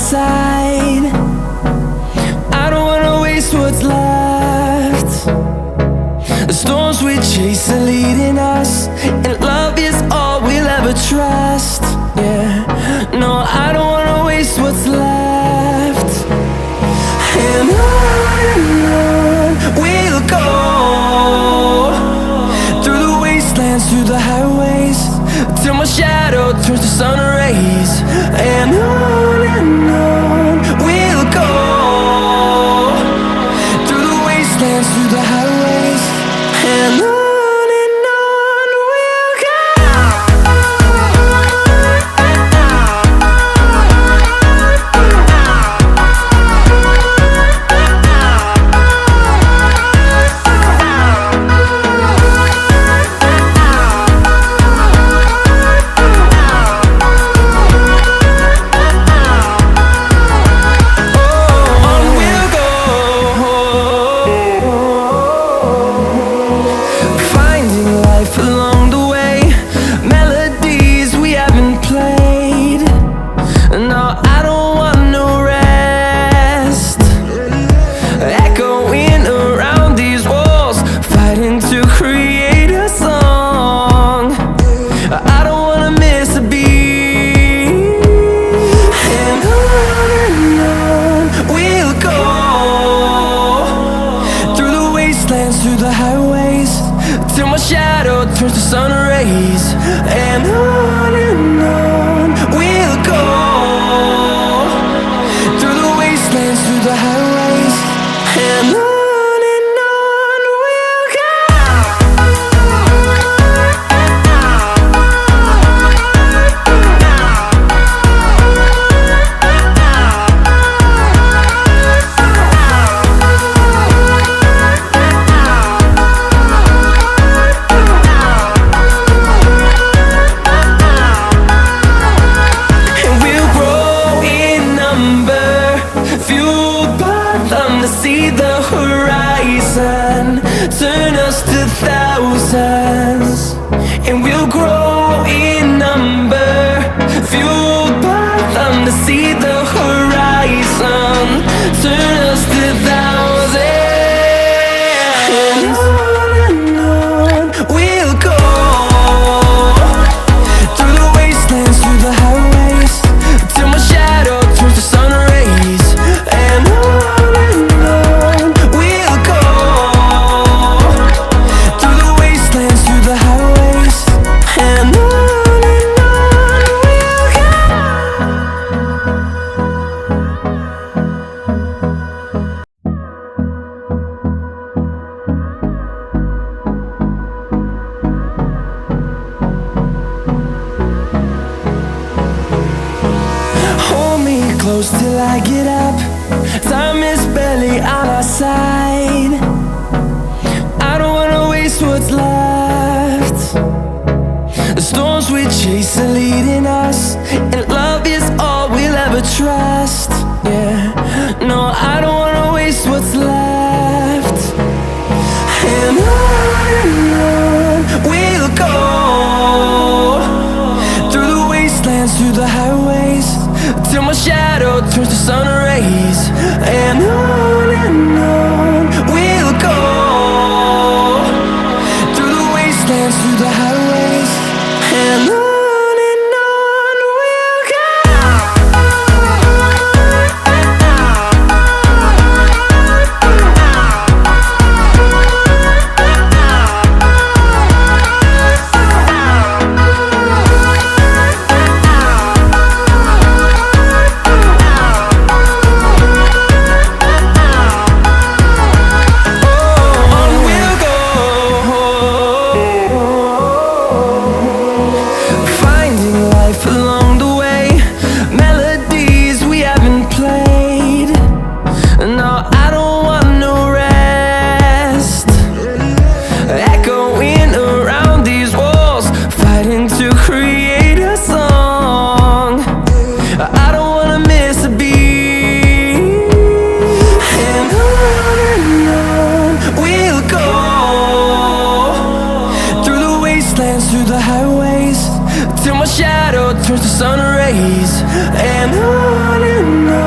side. I don't wanna waste what's left. The storms we chase are leading us, and love is all we'll ever trust. Yeah, no, I don't wanna waste what's left. And on we'll go, through the wastelands, through the highways, till my shadow turns to sun rays. And on we'll go, through the wastelands, through the highways, and on we'll go. Through the highways, till my shadow turns to sun rays. And on we'll go, through the wastelands, through the highways, and on we'll go. See the horizon turn us to thousands, and we'll grow in number, fueled by them to see the horizon turn us to thousands. And on we'll go, through the wastelands, through the highways, till my shadow turns to sun rays. And close till I get up, time is barely on our side. I don't wanna waste what's left. The storms we chase are leading us, and love is all we'll ever trust. Yeah, no, I don't wanna waste what's left. And on we'll go, through the wastelands, through the highways, till my shadow turns to sun rays. And on we'll go, through the wastelands, through the highways, and on. turns to sun rays, and on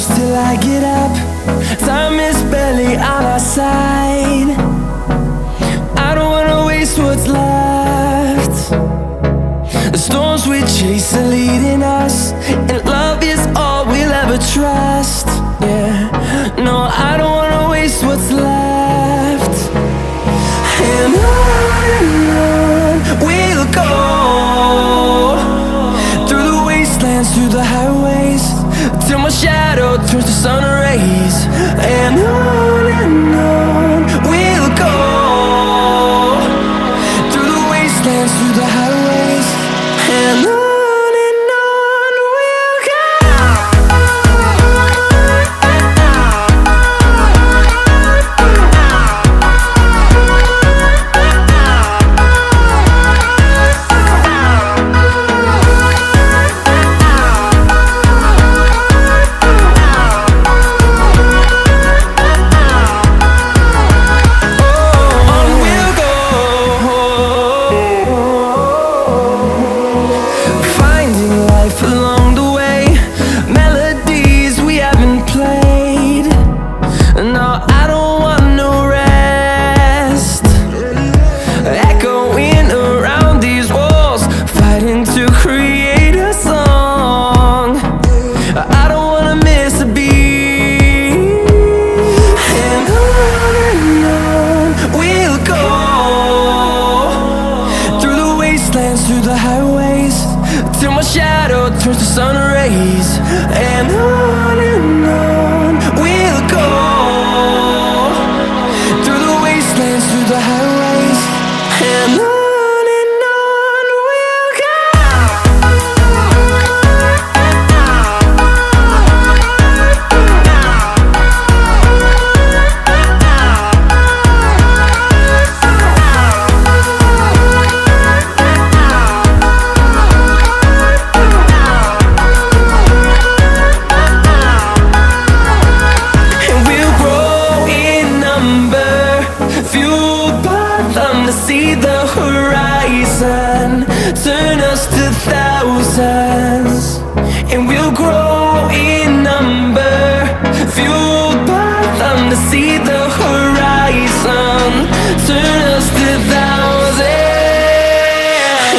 close till I get up. Time is barely on our side. I don't wanna waste what's left. The storms we chase are leading us, and love is all we'll ever trust. Yeah, no, I don't wanna waste what's left. And on we'll go, through the wastelands, through the highways, till my shadow turns to sun rays. And on we'll go, through the wastelands, through the highways, and on we'll go. Along the way, melodies we haven't played. No, I don't want no rest. Echoing around these walls, fighting to create a song. I don't wanna miss a beat. And on we'll go, through the wastelands, through the highways, till my shadow turns to sun rays. And on we'll go, through the wastelands, through the highways, and on we'll go. See the horizon, turn us to thousands, and we'll grow in number, fueled by them to see the horizon, turn us to thousands.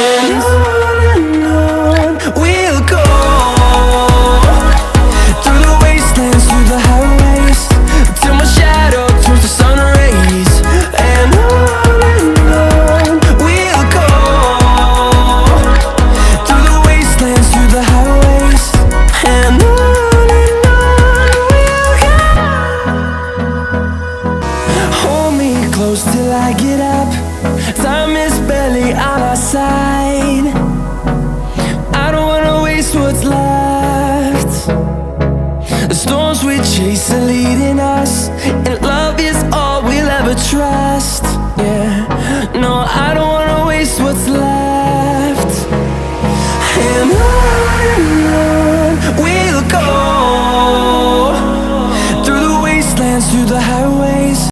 And on we'll go, through the wastelands, through the highways, till my shadow turns to sun rays. And close till I get up. Time is barely on our side. I don't wanna waste what's left. The storms we chase are leading